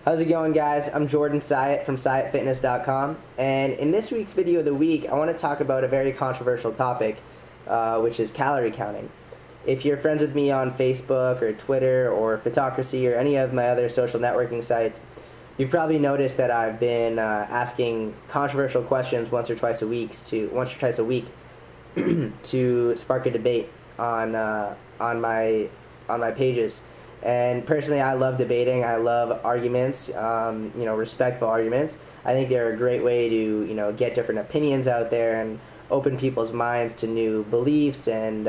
How's it going, guys? I'm Jordan Syatt from SyattFitness.com, and in this week's video of the week, I want to talk about a very controversial topic, which is calorie counting. If you're friends with me on Facebook or Twitter or Photocracy or any of my other social networking sites, you've probably noticed that I've been asking controversial questions once or twice a week to spark a debate on my pages. And personally, I love debating. I love arguments, respectful arguments. I think they're a great way to, get different opinions out there and open people's minds to new beliefs and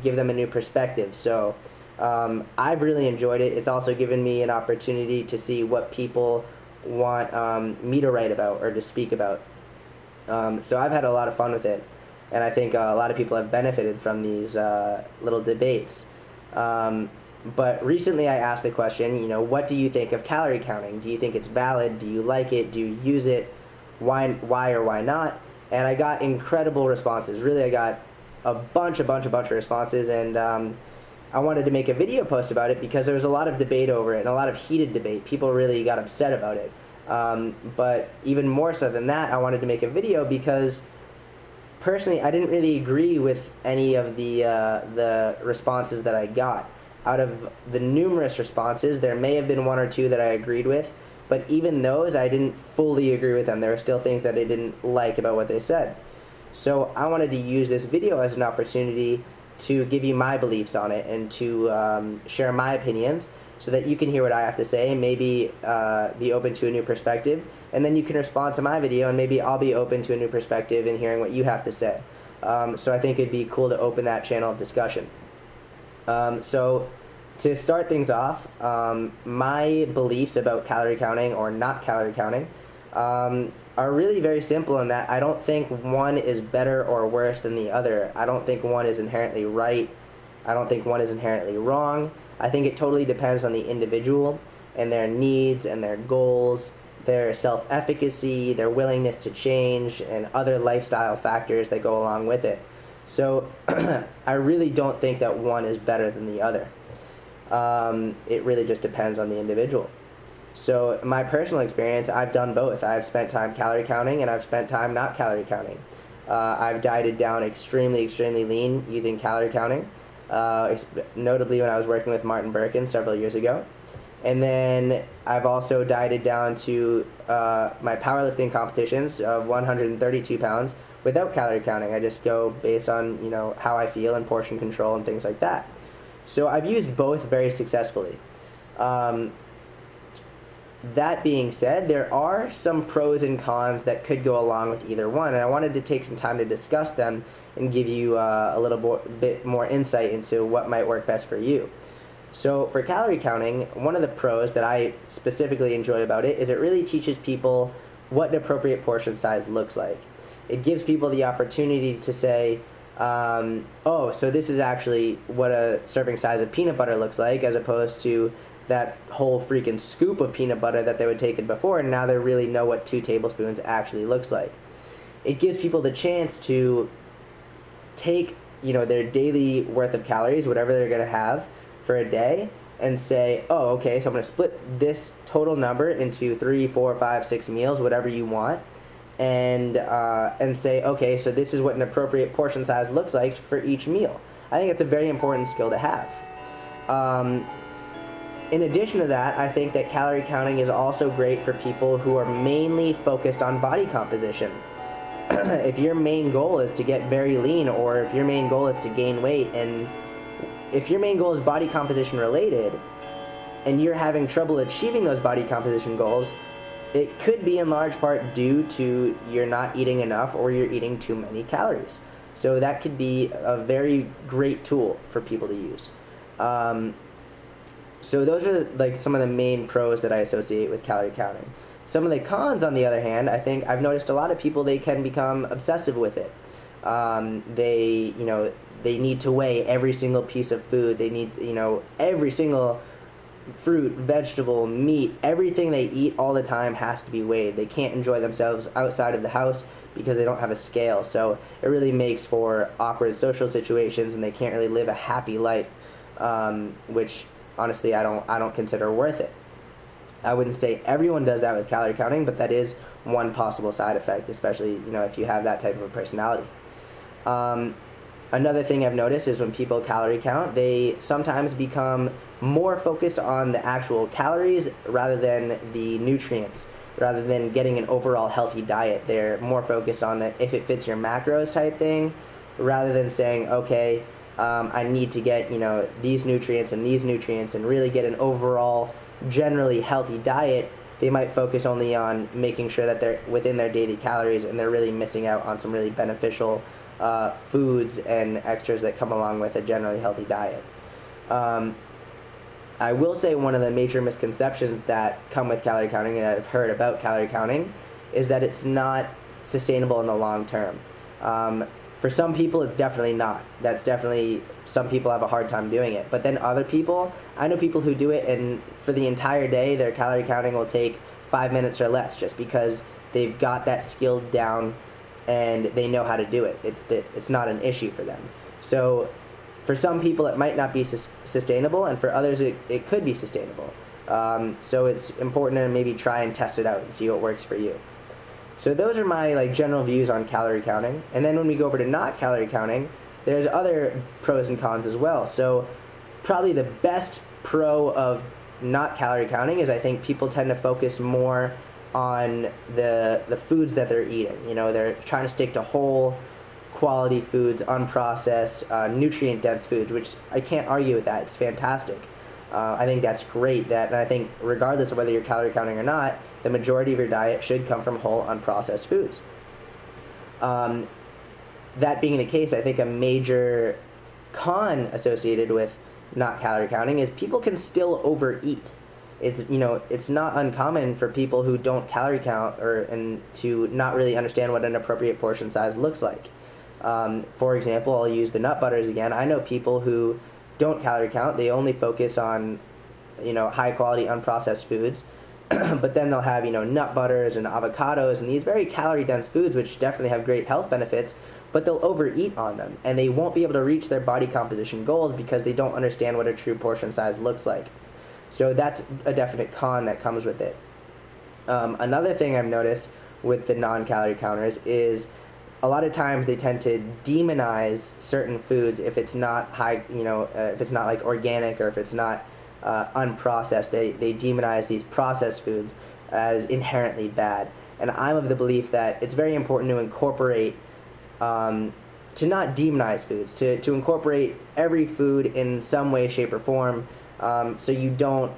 give them a new perspective. So I've really enjoyed it. It's also given me an opportunity to see what people want me to write about or to speak about. So I've had a lot of fun with it, and I think a lot of people have benefited from these little debates. But recently I asked the question, what do you think of calorie counting? Do you think it's valid? Do you like it? Do you use it? Why or why not? And I got incredible responses. Really, I got a bunch of responses, and I wanted to make a video post about it because there was a lot of debate over it, and a lot of heated debate. People really got upset about it. But even more so than that, I wanted to make a video because personally, I didn't really agree with any of the responses that I got. Out of the numerous responses, there may have been one or two that I agreed with, but even those, I didn't fully agree with them. There were still things that I didn't like about what they said. So I wanted to use this video as an opportunity to give you my beliefs on it and to share my opinions so that you can hear what I have to say and maybe be open to a new perspective. And then you can respond to my video, and maybe I'll be open to a new perspective and hearing what you have to say. So I think it'd be cool to open that channel of discussion. So to start things off, my beliefs about calorie counting or not calorie counting are really very simple in that I don't think one is better or worse than the other. I don't think one is inherently right. I don't think one is inherently wrong. I think it totally depends on the individual and their needs and their goals, their self-efficacy, their willingness to change, and other lifestyle factors that go along with it. So I really don't think that one is better than the other. It really just depends on the individual. So my personal experience, I've done both. I've spent time calorie counting, and I've spent time not calorie counting. I've dieted down extremely lean using calorie counting, notably when I was working with Martin Birkin several years ago. And then I've also dieted down to my powerlifting competitions of 132 pounds without calorie counting. I just go based on, how I feel and portion control and things like that. So I've used both very successfully. That being said, there are some pros and cons that could go along with either one, and I wanted to take some time to discuss them and give you a little bit more insight into what might work best for you. So for calorie counting, one of the pros that I specifically enjoy about it is it really teaches people what an appropriate portion size looks like. It gives people the opportunity to say, oh, so this is actually what a serving size of peanut butter looks like, as opposed to that whole freaking scoop of peanut butter that they would take in before, and now they really know what 2 tablespoons actually looks like. It gives people the chance to take, their daily worth of calories, whatever they're going to have for a day, and say, oh, okay, so I'm going to split this total number into 3, 4, 5, 6 meals, whatever you want, and say, okay, so this is what an appropriate portion size looks like for each meal. I think it's a very important skill to have. In addition to that, I think that calorie counting is also great for people who are mainly focused on body composition. If your main goal is to get very lean, or if your main goal is to gain weight, and if your main goal is body composition related, and you're having trouble achieving those body composition goals, it could be in large part due to you're not eating enough or you're eating too many calories. So that could be a very great tool for people to use. So those are like some of the main pros that I associate with calorie counting. Some of the cons, on the other hand, I think I've noticed a lot of people, they can become obsessive with it. They need to weigh every single piece of food. They need, every single fruit, vegetable, meat, everything they eat all the time has to be weighed. They can't enjoy themselves outside of the house because they don't have a scale. So it really makes for awkward social situations, and they can't really live a happy life, which honestly I don't consider worth it. I wouldn't say everyone does that with calorie counting, but that is one possible side effect, especially if you have that type of a personality. Another thing I've noticed is when people calorie count, they sometimes become more focused on the actual calories rather than the nutrients. Rather than getting an overall healthy diet, they're more focused on the if it fits your macros type thing, rather than saying, okay, I need to get these nutrients and really get an overall generally healthy diet. They might focus only on making sure that they're within their daily calories, and they're really missing out on some really beneficial foods and extras that come along with a generally healthy diet. I will say one of the major misconceptions that come with calorie counting, and I've heard about calorie counting, is that it's not sustainable in the long term. For some people, it's definitely not. That's definitely, some people have a hard time doing it. But then other people, I know people who do it, and for the entire day, their calorie counting will take 5 minutes or less, just because they've got that skill down and they know how to do it. It's not an issue for them. So for some people, it might not be sustainable, and for others, it could be sustainable. So it's important to maybe try and test it out and see what works for you. So those are my general views on calorie counting. And then when we go over to not calorie counting, there's other pros and cons as well. So probably the best pro of not calorie counting is I think people tend to focus more on the foods that they're eating. They're trying to stick to whole quality foods, unprocessed, nutrient-dense foods, which I can't argue with that. It's fantastic. I think that's great. And I think regardless of whether you're calorie counting or not, the majority of your diet should come from whole, unprocessed foods. That being the case, I think a major con associated with not calorie counting is people can still overeat. It's not uncommon for people who don't calorie count and to not really understand what an appropriate portion size looks like. For example, I'll use the nut butters again. I know people who don't calorie count. They only focus on, high quality unprocessed foods. But then they'll have, nut butters and avocados and these very calorie dense foods, which definitely have great health benefits, but they'll overeat on them. And they won't be able to reach their body composition goals because they don't understand what a true portion size looks like. So that's a definite con that comes with it. Another thing I've noticed with the non-calorie counters is a lot of times they tend to demonize certain foods if it's not if it's not like organic or if it's not unprocessed. They demonize these processed foods as inherently bad. And I'm of the belief that it's very important to incorporate, to not demonize foods, to incorporate every food in some way, shape, or form, so you don't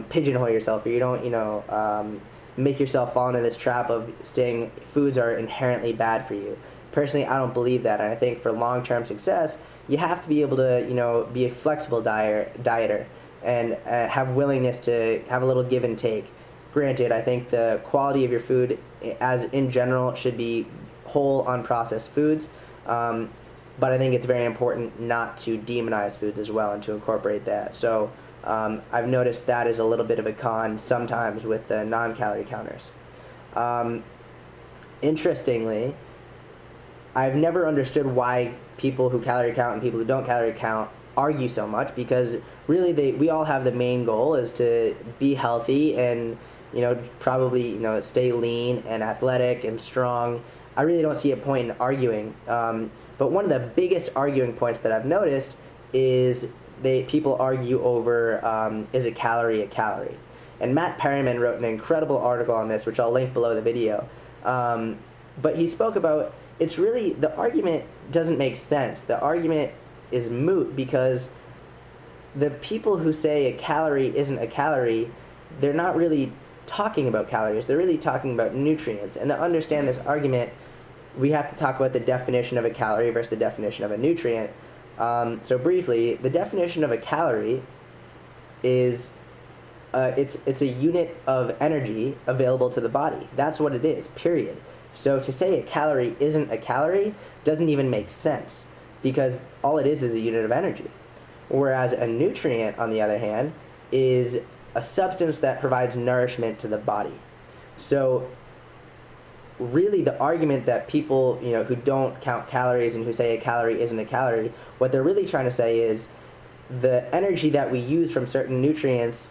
pigeonhole yourself, or you don't make yourself fall into this trap of saying foods are inherently bad for you. Personally, I don't believe that, and I think for long-term success, you have to be able to, be a flexible dieter and have willingness to have a little give and take. Granted, I think the quality of your food, as in general, should be whole, unprocessed foods, but I think it's very important not to demonize foods as well and to incorporate that. So I've noticed that is a little bit of a con sometimes with the non-calorie counters. Interestingly, I've never understood why people who calorie count and people who don't calorie count argue so much, because really we all have the main goal is to be healthy and probably stay lean and athletic and strong. I really don't see a point in arguing. But one of the biggest arguing points that I've noticed is people argue over is a calorie a calorie. And Matt Perryman wrote an incredible article on this, which I'll link below the video. But he spoke about, it's really, the argument doesn't make sense. The argument is moot because the people who say a calorie isn't a calorie, they're not really talking about calories. They're really talking about nutrients. And to understand this argument, we have to talk about the definition of a calorie versus the definition of a nutrient. So briefly, the definition of a calorie is it's a unit of energy available to the body. That's what it is, period. So to say a calorie isn't a calorie doesn't even make sense, because all it is a unit of energy. Whereas a nutrient, on the other hand, is a substance that provides nourishment to the body. So really the argument that people who don't count calories and who say a calorie isn't a calorie, what they're really trying to say is the energy that we use from certain nutrients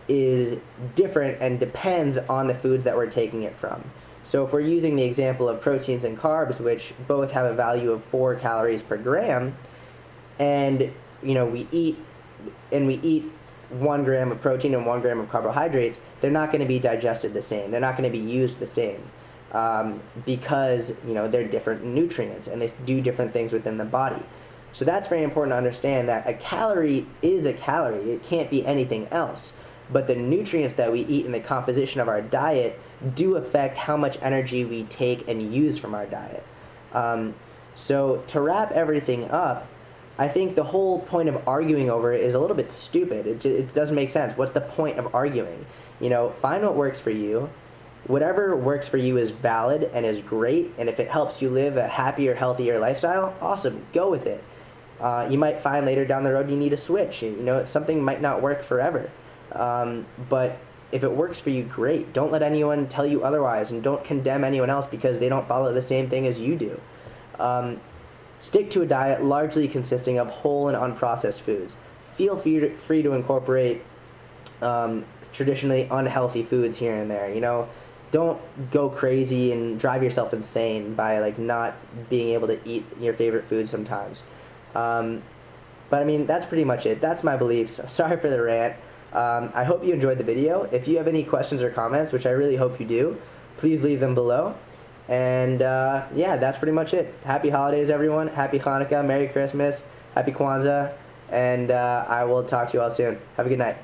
is different and depends on the foods that we're taking it from. So if we're using the example of proteins and carbs, which both have a value of 4 calories per gram, and we eat 1 gram of protein and 1 gram of carbohydrates, they're not going to be digested the same. They're not going to be used the same because they're different nutrients and they do different things within the body. So that's very important to understand, that a calorie is a calorie. It can't be anything else. But the nutrients that we eat in the composition of our diet do affect how much energy we take and use from our diet. So to wrap everything up, I think the whole point of arguing over it is a little bit stupid. It doesn't make sense. What's the point of arguing? Find what works for you. Whatever works for you is valid and is great, and if it helps you live a happier, healthier lifestyle, awesome, go with it. You might find later down the road you need a switch. Something might not work forever. But if it works for you, great. Don't let anyone tell you otherwise, and don't condemn anyone else because they don't follow the same thing as you do. Stick to a diet largely consisting of whole and unprocessed foods. Feel free to incorporate traditionally unhealthy foods here and there. Don't go crazy and drive yourself insane by not being able to eat your favorite food sometimes. But I mean, that's pretty much it. That's my beliefs. Sorry for the rant. I hope you enjoyed the video. If you have any questions or comments, which I really hope you do, please leave them below. And yeah, that's pretty much it. Happy holidays, everyone. Happy Hanukkah, Merry Christmas, Happy Kwanzaa, and I will talk to you all soon. Have a good night.